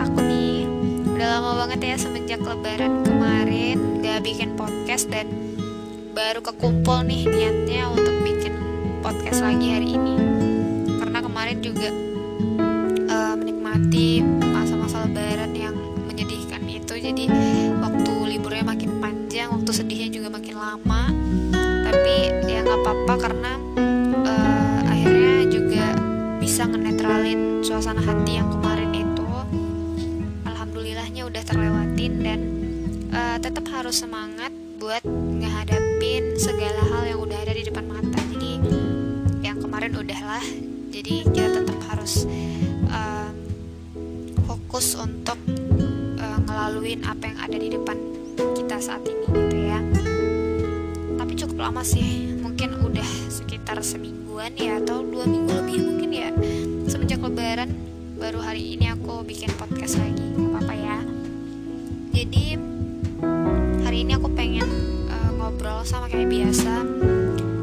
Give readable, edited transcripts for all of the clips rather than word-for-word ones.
aku nih. Udah lama banget ya semenjak lebaran kemarin gak bikin podcast, dan baru kekumpul nih niatnya untuk bikin podcast lagi hari ini. Karena kemarin juga menikmati masa-masa lebaran yang menyedihkan itu. Jadi waktu liburnya makin panjang, waktu sedihnya juga makin lama. Tapi ya gak apa-apa, karena akhirnya juga bisa ngenetralin suasana hati yang kemarin itu. Alhamdulillahnya udah terlewatin, dan tetap harus semangat buat ngehadapin segala hal yang udah ada di depan mata. Jadi yang kemarin udahlah, jadi kita tetap harus fokus untuk ngelaluin apa yang ada di depan kita saat ini gitu ya. Tapi cukup lama sih, mungkin udah sekitar semingguan ya, atau 2 minggu lebih mungkin ya, semenjak lebaran. Baru hari ini aku bikin podcast lagi, gak apa-apa ya. Jadi hari ini aku pengen ngobrol sama kayak biasa,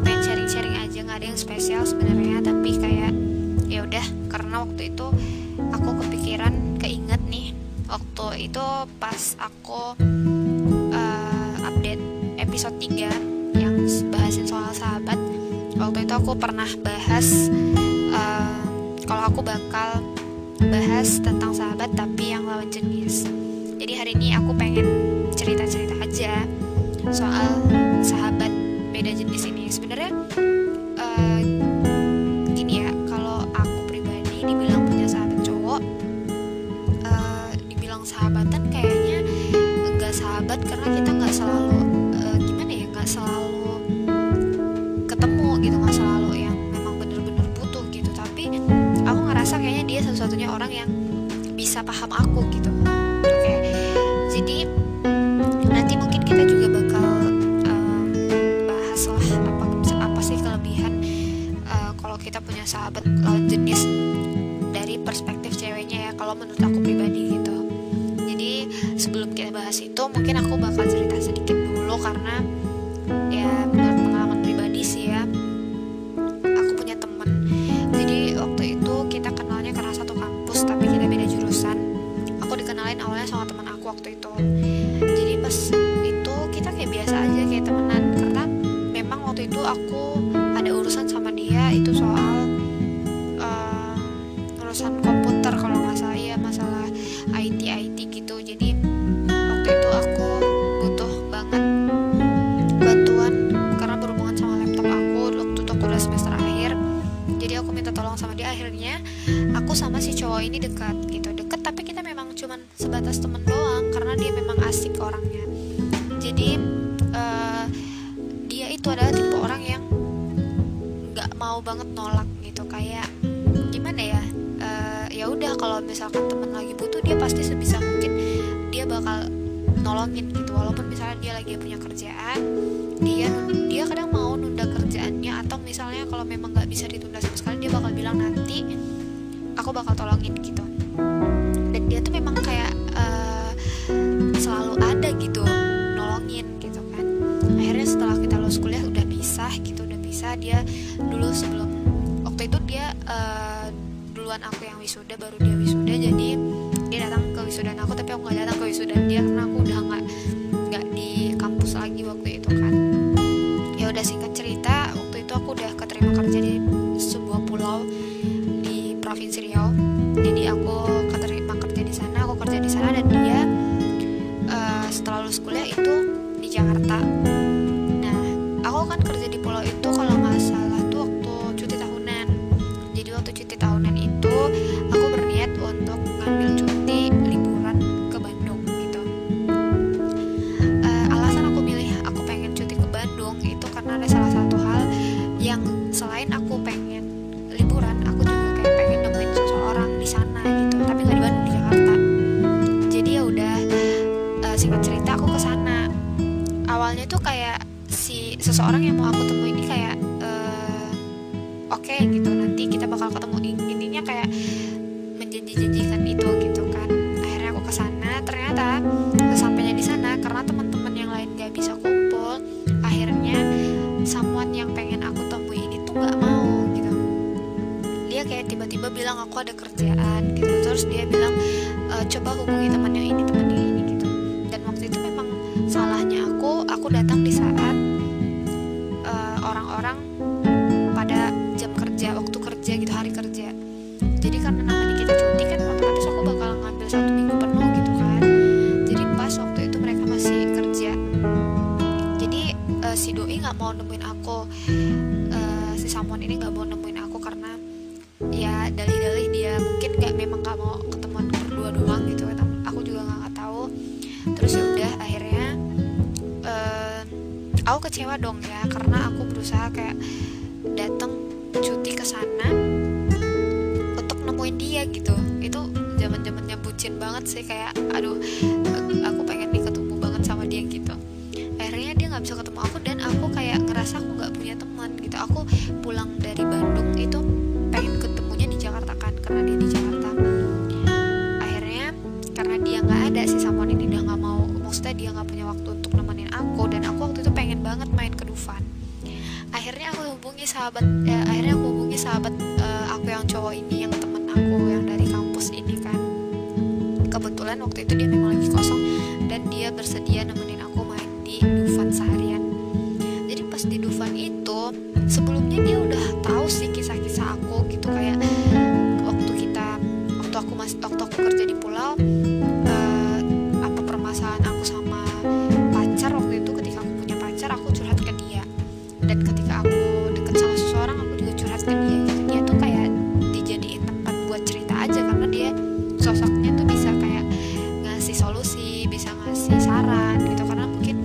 pengen sharing-sharing aja, gak ada yang spesial sebenarnya. Tapi kayak ya udah, karena waktu itu aku keinget nih, waktu itu pas aku update episode 3 yang bahasin soal sahabat. Waktu itu aku pernah bahas kalau aku bakal bahas tentang sahabat tapi yang lawan jenis. Jadi hari ini aku pengen cerita-cerita aja soal sahabat beda jenis ini. Sebenarnya gini ya, kalau aku pribadi dibilang punya sahabat cowok, dibilang sahabatan kayaknya enggak sahabat, karena kita nggak selalu nggak selalu ketemu gitu, nggak selalu yang memang bener-bener butuh gitu. Tapi aku ngerasa kayaknya dia satu-satunya orang yang bisa paham aku gitu. Oke, jadi nanti mungkin kita juga bakal bahas lah apa sih kelebihan kalau kita punya sahabat lawan jenis dari perspektif ceweknya ya, kalau menurut aku pribadi gitu. Jadi sebelum kita bahas itu, mungkin aku bakal cerita sedikit dulu, karena ya menurut pengalaman pribadi sih ya, aku punya temen. Jadi waktu itu kita kenalnya karena satu kampus tapi kita beda jurusan. Aku dikenalin awalnya sama teman aku waktu itu. Jadi pas itu kita kayak biasa aja, kayak temenan, karena memang waktu itu aku ada urusan sama dia, itu soal urusan komputer kalau nggak salah ya, masalah IT gitu. Jadi waktu itu aku butuh banget bantuan karena berhubungan sama laptop aku. Waktu itu aku udah semester akhir, jadi aku minta tolong sama dia. Akhirnya aku sama si cowok ini dekat, tapi kita memang cuman sebatas temen doang, karena dia memang asik orangnya. Jadi dia itu adalah tipe orang yang nggak mau banget nolak gitu, kayak gimana ya, ya udah kalau misalkan temen lagi butuh, dia pasti sebisa mungkin dia bakal nolongin gitu. Walaupun misalnya dia lagi punya kerjaan, dia kadang mau nunda kerjaannya, atau misalnya kalau memang nggak bisa ditunda sama sekali, dia bakal bilang nanti aku bakal tolongin gitu. Dan dia tuh memang kayak selalu ada gitu nolongin gitu kan. Akhirnya setelah kita lulus kuliah udah pisah. Dia dulu sebelum waktu itu dia duluan aku yang wisuda, baru dia wisuda. Jadi dia datang ke wisudaan aku, tapi aku nggak datang ke wisudaan dia karena aku udah nggak di kampus lagi waktu itu kan. Ya udah, singkat cerita, waktu itu aku udah keterima kerja di sebuah pulau di Provinsi Riau. Jadi aku keterima kerja di sana, dan dia setelah lulus kuliah itu di Jakarta. Nah, aku kan kerja di pulau itu kalau nggak salah tuh waktu cuti tahunan. Jadi waktu cuti tahunan itu aku berniat untuk ngambil cuti liburan ke Bandung gitu. Alasan aku pengen cuti ke Bandung itu karena ada salah satu hal yang selain aku pengen liburan, aku juga kayak pengen nemuin seseorang di sana gitu, tapi nggak di Bandung, di Jakarta. Jadi ya udah, singkat cerita aku ke sana. Awalnya tuh kayak si seseorang yang mau aku temui ini kayak oke gitu, nanti kita bakal ketemu, intinya kayak menjanjikan itu gitu kan. Akhirnya aku ke sana. Ternyata sesampainya di sana, karena teman-teman yang lain gak bisa kumpul, akhirnya someone yang pengen aku temui ini tuh gak mau gitu. Dia kayak tiba-tiba bilang aku ada kerjaan gitu. Terus dia bilang coba hubungi teman yang ini gitu. Dan waktu itu memang salahnya aku datang di saat orang-orang pada jam kerja, waktu kerja gitu, hari kerja. Jadi karena namanya kita cuti kan, otomatis aku bakal ngambil 1 minggu penuh gitu kan. Jadi pas waktu itu mereka masih kerja. Jadi si doi nggak mau nemuin aku, si Samuan ini nggak mau nemuin aku karena ya dalih-dalih dia mungkin memang nggak mau ketemuan berdua doang gitu kan. Aku juga nggak tahu. Terus ya udah akhirnya aku kecewa dong ya, karena aku berusaha kayak datang cuti ke sana untuk nemuin dia gitu. Itu zaman-zamannya bucin banget sih, kayak aduh aku pengen nih ketemu banget sama dia gitu. Akhirnya dia nggak bisa ketemu aku dan aku kayak ngerasa aku nggak punya teman gitu. Aku pulang dari Bandung itu pengen ketemunya di Jakarta kan, karena dia di Jakarta. Akhirnya karena dia nggak ada, si Samuan ini udah nggak mau, maksudnya dia nggak punya waktu untuk nemenin aku, dan aku waktu itu pengen banget main ke Dufan. Akhirnya aku hubungi sahabat aku yang cowok ini, yang temen aku yang dari kampus ini kan. Kebetulan waktu itu dia memang lagi kosong dan dia bersedia nemenin aku main di Dufan seharian. Jadi pas di Dufan itu sebelumnya dia udah tahu sih kisah-kisah aku gitu, kayak waktu aku kerja di pulau, apa permasalahan aku sama pacar waktu itu. Ketika aku punya pacar, aku curhat ke dia, dan ketika aku deket sama seseorang, aku juga curhat ke dia gitu. Dia tuh kayak dijadiin tempat buat cerita aja, karena dia sosoknya tuh bisa kayak ngasih solusi, bisa ngasih saran gitu, karena mungkin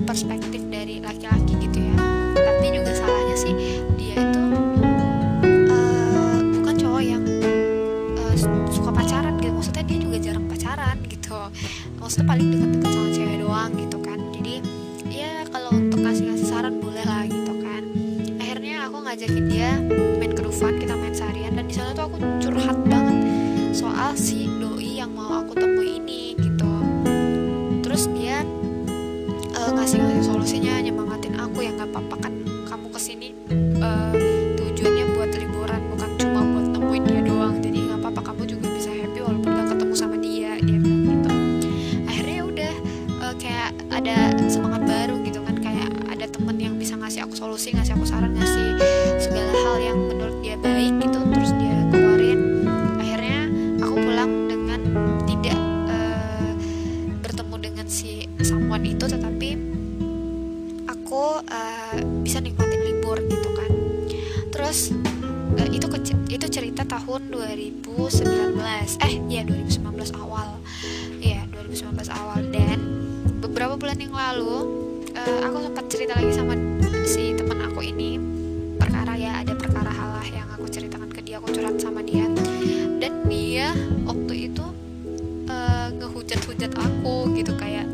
perspektif dari laki-laki gitu ya. Tapi juga salahnya sih dia itu bukan cowok yang suka pacaran gitu. Maksudnya dia juga jarang pacaran gitu, maksudnya paling deket-deket sama cewek doang gitu kan. Jadi ya kalau untuk ngasih saran boleh lah gitu kan. Akhirnya aku ngajakin dia main ke Dufan, kita main seharian, dan di sana tuh aku curhat banget soal si doi yang mau aku temui ini gitu. Terus dia ngasih solusinya, nyemangatin aku, ya nggak apa-apa kan kamu kesini tujuannya buat liburan, bukan cuma buat nemuin dia doang. Jadi nggak apa-apa, kamu juga bisa happy walaupun gak ketemu sama dia bilang gitu. Akhirnya ya udah kayak ada semangat baru gitu kan, kayak ada temen yang bisa ngasih aku solusi, ngasih aku saran, ngasih segala hal yang menurut dia baik gitu, terus dia keluarin. Akhirnya aku pulang dengan tidak bertemu dengan si Samuan itu, tetapi aku bisa nikmatin libur gitu kan. Terus itu cerita tahun 2019 awal. Ya 2019 awal. Dan beberapa bulan yang lalu aku sempat cerita lagi sama si teman aku ini, ada perkara halah yang aku ceritakan ke dia, aku curhat sama dia, dan dia waktu itu ngehujat-hujat aku gitu, kayak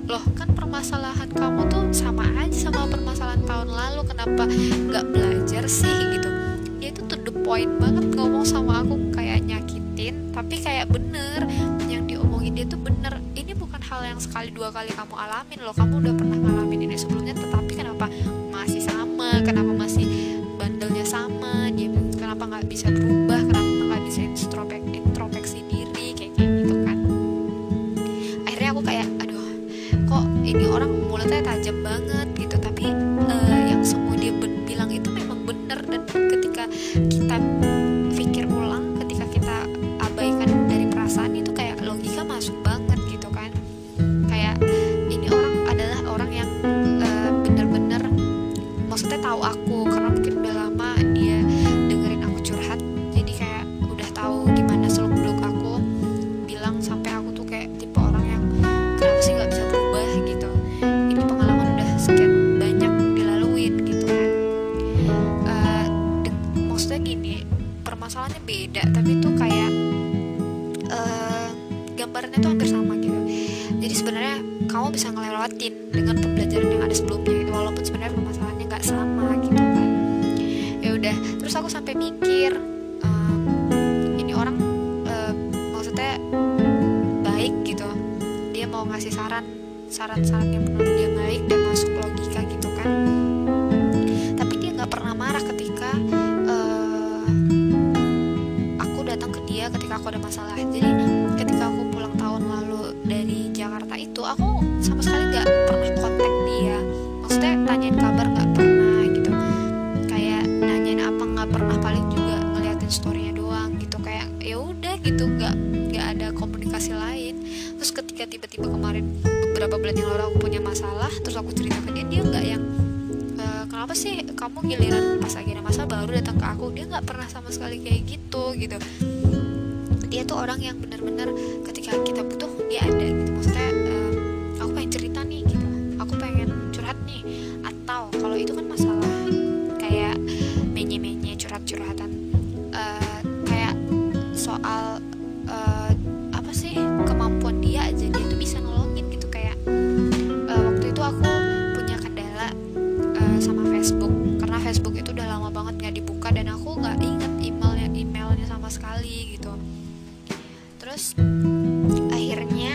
loh kan permasalahan kamu tuh sama aja sama permasalahan tahun lalu, kenapa nggak belajar sih gitu. Dia tuh to the point banget ngomong sama aku, kayak nyakitin, tapi kayak bener yang diomongin dia tuh bener. Ini bukan hal yang sekali dua kali kamu alamin loh, kamu udah pernah ngalamin ini sebelumnya, tetapi kenapa masih sama, kenapa masih bandelnya sama, dia kenapa nggak bisa berubah, kenapa nggak bisa introspeksi diri kayak gitu kan. Akhirnya aku kayak aduh, kok ini orang mulutnya tajam banget gitu, tapi yang semua dia bilang itu memang benar. Dan ketika kita pikir ulang, ketika kita abaikan dari perasaan itu, kayak logika masuk banget gitu kan. Kayak ini orang adalah orang yang benar-benar maksudnya tahu aku, karena mungkin udah lama dia dengerin aku curhat, jadi kayak udah tahu gimana seluk beluk aku, bilang sampai aku tuh kayak tipe orang yang kenapa sih nggak bisa berubah gitu. Ini pengalaman udah sekian banyak dilaluin gitu kan. Maksudnya gini, permasalahannya beda, tapi tuh kayak gambarannya tuh hampir sama gitu. Jadi sebenarnya kamu bisa ngelewatin dengan pembelajaran yang ada sebelumnya gitu, walaupun sebenarnya permasalahannya nggak sama gitu kan. Ya udah, terus aku sampai mikir ini orang maksudnya baik gitu, dia mau ngasih saran-saran yang menurut dia baik dan masuk logika gitu kan. Tapi dia nggak pernah marah ketika aku datang ke dia ketika aku ada masalah. Jadi ketika itu aku sama sekali nggak pernah kontak dia, maksudnya tanyain kabar nggak pernah gitu, kayak nanyain apa nggak pernah, paling juga ngeliatin storynya doang gitu, kayak ya udah gitu, nggak ada komunikasi lain. Terus ketika tiba-tiba kemarin beberapa bulan yang lalu aku punya masalah, terus aku cerita ke dia nggak yang kenapa sih kamu giliran pas lagi ada masalah baru datang ke aku, dia nggak pernah sama sekali kayak gitu. Dia tuh orang yang benar-benar ketika kita butuh dia ada gitu, maksudnya aku pengen cerita nih gitu, aku pengen curhat nih, atau kalau itu kan masalah kayak menye-menye curhat-curhatan, kayak soal apa sih, kemampuan dia aja, dia tuh bisa nolongin gitu. Kayak waktu itu aku punya kendala sama Facebook, karena Facebook itu udah lama banget nggak dibuka dan aku nggak inget emailnya sama sekali gitu. Terus akhirnya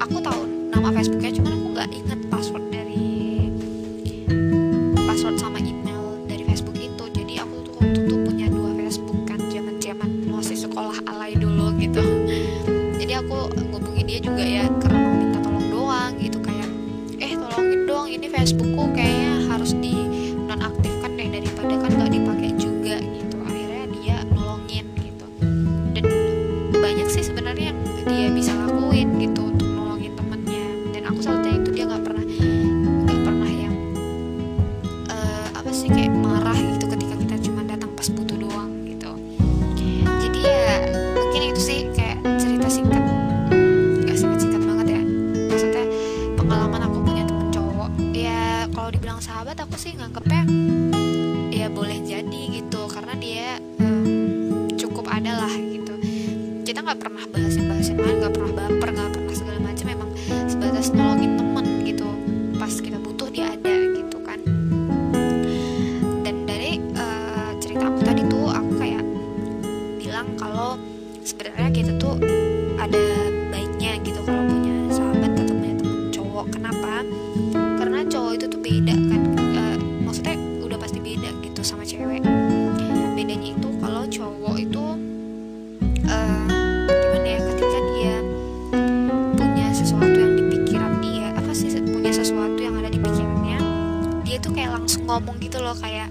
aku tahu nama Facebooknya, cuman aku nggak inget password sama email dari Facebook itu. Jadi aku tuh waktu itu punya 2 Facebook kan, zaman masih sekolah alay dulu gitu. Jadi aku ngubungin dia juga ya karena mau minta tolong doang gitu, kayak tolongin dong, ini Facebookku kayaknya harus di nonaktifkan deh, daripada kan nggak dipakai juga gitu. Akhirnya dia nolongin gitu, dan banyak sih sebenarnya yang dia bisa lakuin gitu untuk nolongin temennya. Dan aku salutnya itu dia nggak pernah yang apa sih, kayak marah gitu ketika kita cuma datang pas butuh doang gitu. Jadi ya mungkin itu sih kayak cerita singkat, nggak singkat banget ya, maksudnya pengalaman aku punya temen cowok. Ya kalau dibilang sahabat, aku sih nganggepnya ya boleh jadi gitu, karena dia cukup ada lah gitu. Kita nggak pernah bahasin main, nggak pernah baper, nggak pernah segala macam, memang sebatas nolongin temen gitu, pas kita butuh dia ada gitu kan. Dan dari cerita aku tadi tuh, aku kayak bilang kalau sebenarnya kita tuh ada baiknya gitu kalau punya sahabat atau punya temen cowok. Kenapa? Karena cowok itu tuh beda kan, maksudnya udah pasti beda gitu sama cewek. Bedanya itu kalau cowok itu gimana ya, ketika dia punya sesuatu yang di pikiran dia, punya sesuatu yang ada di pikirannya, dia tuh kayak langsung ngomong gitu loh, kayak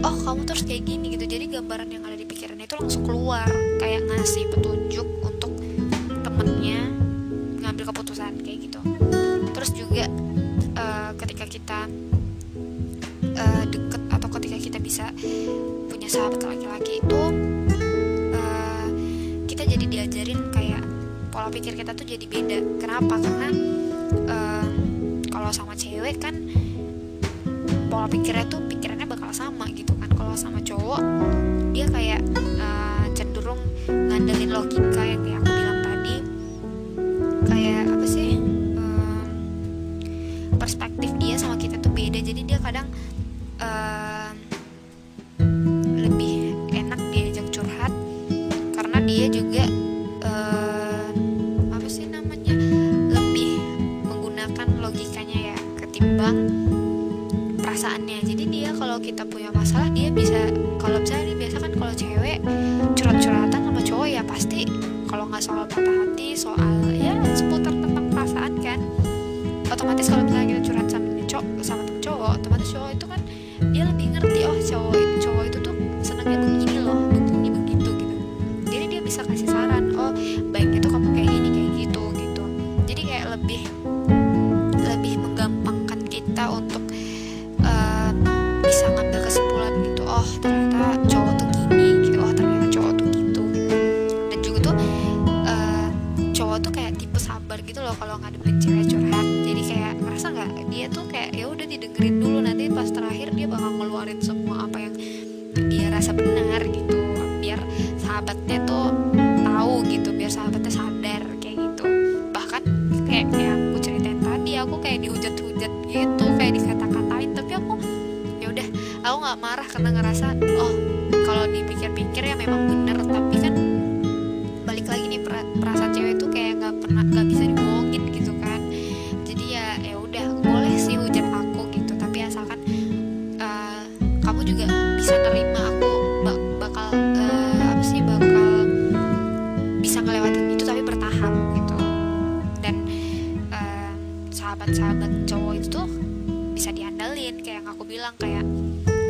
oh kamu terus kayak gini gitu. Jadi gambaran yang ada di pikirannya itu langsung keluar, kayak ngasih petunjuk untuk temennya ngambil keputusan kayak gitu. Terus juga ketika kita deket atau ketika kita bisa punya sahabat laki-laki itu, kita jadi diajarin kayak pola pikir kita tuh jadi beda. Kenapa? Karena kalau sama cewek kan pola pikirannya bakal sama gitu kan. Kalau sama cowok dia kayak cenderung ngandelin logika, yang kayak aku bilang tadi, kayak apa sih, perspektif dia sama kita tuh beda. Jadi dia kadang lebih enak diajak curhat karena dia juga apa sih namanya, lebih menggunakan logikanya ya ketimbang perasaannya. Jadi dia kalau kita punya masalah, dia bisa, kalau misalnya biasa kan kalau cewek curhat-curhatan sama cowok ya pasti kalau nggak soal patah hati, soal ya seputar tentang perasaan kan. Otomatis kalau misalnya kita curhat sama temen cowok, otomatis cowok itu kan dia lebih ngerti, oh cowok itu tuh senangnya begini loh, begini begitu gitu. Jadi dia bisa kasih saran, oh baiknya tuh kamu kayak gini kayak gitu. Jadi kayak lebih menggampangkan kita untuk bisa ngambil kesimpulan gitu, oh ternyata cowok tuh gini gitu, oh ternyata cowok tuh gitu. Dan juga tuh cowok tuh kayak tipe sabar gitu loh kalau ngadepin cewek curhat. Jadi kayak ngerasa nggak, dia tuh kayak ya udah didengerin dulu, nanti pas terakhir dia bakal ngeluarin semua apa yang dia rasa benar gitu, biar sahabatnya tuh tahu gitu, biar sahabatnya sadar kayak gitu. Bahkan kayak aku ceritain tadi, aku kayak dihujat-hujat gitu, kayak dikata-katain, tapi aku ya udah, aku nggak marah karena ngerasa oh kalau dipikir-pikir ya memang benar. Tapi kan balik lagi nih, perasaan cewek tuh kayak nggak bisa dibohongin gitu kan. Jadi ya udah, boleh sih hujat aku gitu, tapi asalkan kamu juga bisa nerima aku bakal bisa ngelewatin itu tapi bertahap gitu. Dan sahabat-sahabat cowok itu tuh bisa diandalin. Kayak yang aku bilang, kayak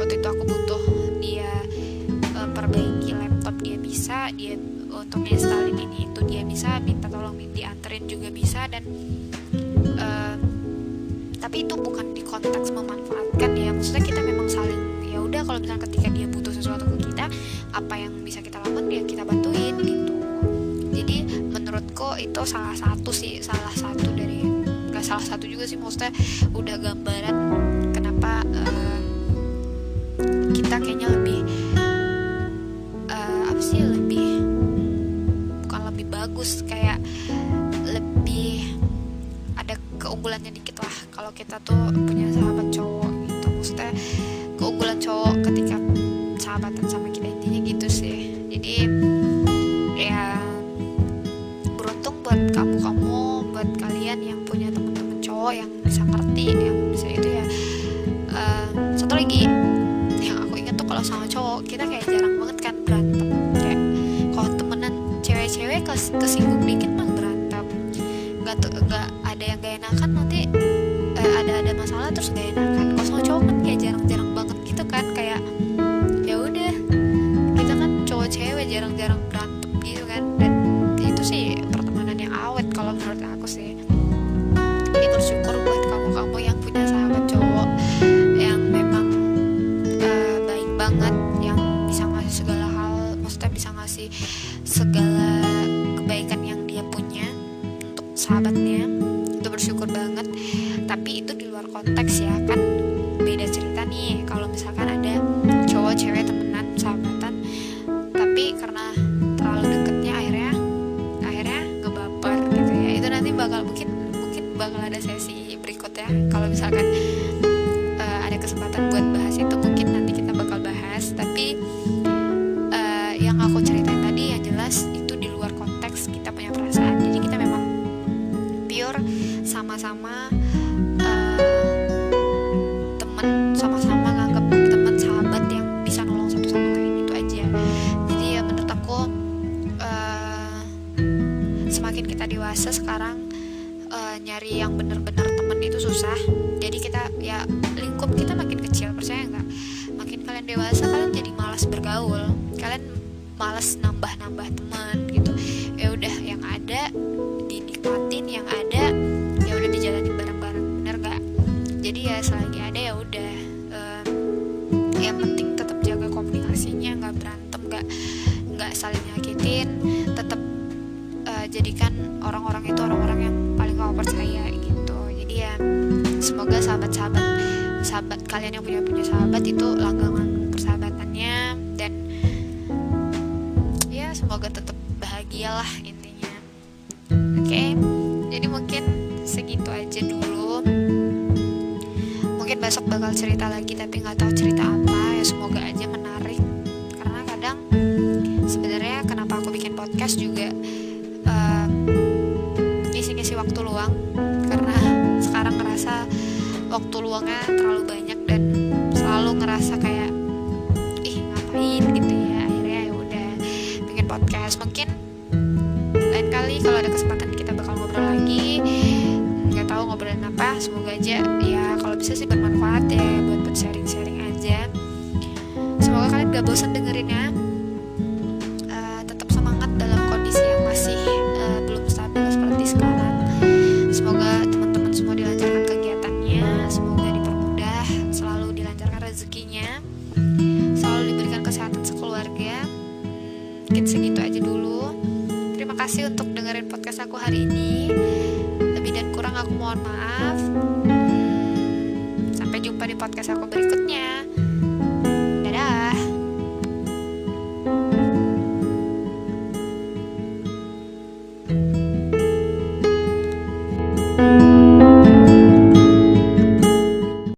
waktu itu aku butuh dia perbaiki laptop, dia bisa, dia untuk installin ini itu dia bisa, minta tolong dianterin juga bisa. Dan tapi itu bukan di konteks memanfaatkan ya, maksudnya kita memang saling, ya udah kalau misalnya ketika dia butuh sesuatu ke kita, apa yang bisa kita lakukan ya kita bantuin gitu. Jadi menurutku itu salah satu dari, nggak salah satu juga sih, maksudnya udah gambaran kenapa kita kayaknya lebih bukan lebih bagus, kayak lebih ada keunggulannya dikit lah kalau kita tuh punya sahabat cowok gitu. Maksudnya keunggulan cowok ketika sahabatan sama kita, intinya gitu sih. Jadi ya beruntung buat kamu, buat kalian yang punya teman-teman cowok yang bisa ngerti, yang bisa itu ya. Satu lagi yang aku ingat tuh, kalau sama cowok kita kayak jarang banget kan berantem. Kayak kalau temenan cewek-cewek kesinggung dikit mah berantem, nggak ada yang gak enakan, nanti ada masalah terus gak enakan. Kalau sama cowok kan kayak jarang-jarang banget gitu kan, kayak ya udah kita kan cowok cewek jarang-jarang berantem gitu kan. Dan itu sih pertemanan yang awet kalau menurut aku sih. Jadi bersyukur buat kamu yang punya sahabat cowok yang memang baik banget, yang bisa ngasih segala hal, maksudnya bisa ngasih segala kebaikan yang dia punya untuk sahabatnya. Itu bersyukur banget. Tapi itu di luar konteks ya, kan beda cerita nih kalau misalkan ada cowok cewek temenan sahabatan, tapi karena terlalu deketnya akhirnya ngebaper gitu ya. Itu nanti mungkin bakal ada sesi berikut ya, kalau misalkan ada kesempatan buat bahas itu, mungkin nanti kita bakal bahas. Tapi yang aku ceritain tadi yang jelas itu di luar konteks kita punya perasaan. Jadi kita memang pure sama-sama teman, sama-sama nganggap teman, sahabat yang bisa nolong satu sama lain, itu aja. Jadi ya menurut aku semakin kita dewasa sekarang, nyari yang benar-benar teman itu susah. Jadi kita ya lingkup kita makin kecil, percaya nggak? Makin kalian dewasa, kalian jadi malas bergaul, kalian malas nambah teman gitu. Ya udah yang ada dinikmatin, yang ada ya udah dijalanin bareng-bareng, bener nggak? Jadi ya selagi ada ya udah, yang penting tetap jaga komunikasinya, nggak berantem, nggak saling nyakitin, tetap jadikan orang-orang itu orang-orang yang paling kamu percaya gitu. Jadi ya semoga sahabat kalian yang punya sahabat itu langgeng persahabatannya, dan ya semoga tetap bahagia lah intinya. Oke, jadi mungkin segitu aja dulu. Mungkin besok bakal cerita lagi, tapi nggak tahu cerita apa ya. Semoga aja menarik, karena kadang sebenarnya kenapa aku bikin podcast juga ngisi waktu luang, karena sekarang ngerasa waktu luangnya terlalu banyak dan selalu ngerasa kayak ngapain gitu ya. Akhirnya ya udah bikin podcast. Mungkin lain kali kalau ada kesempatan kita bakal ngobrol lagi, nggak tahu ngobrolin apa. Semoga aja ya kalau bisa sih bermanfaat ya, buat sharing-sharing aja. Semoga kalian gak bosan dengerinnya. Tetap semangat dalam kondisi yang masih belum stabil seperti sekarang. Semoga teman-teman semua dilancarkan kegiatannya, semoga dipermudah, selalu dilancarkan rezekinya, selalu diberikan kesehatan sekeluarga. Mungkin segitu aja dulu. Terima kasih untuk dengerin podcast aku hari ini. Lebih dan kurang aku mohon maaf. Sampai jumpa di podcast aku berikutnya.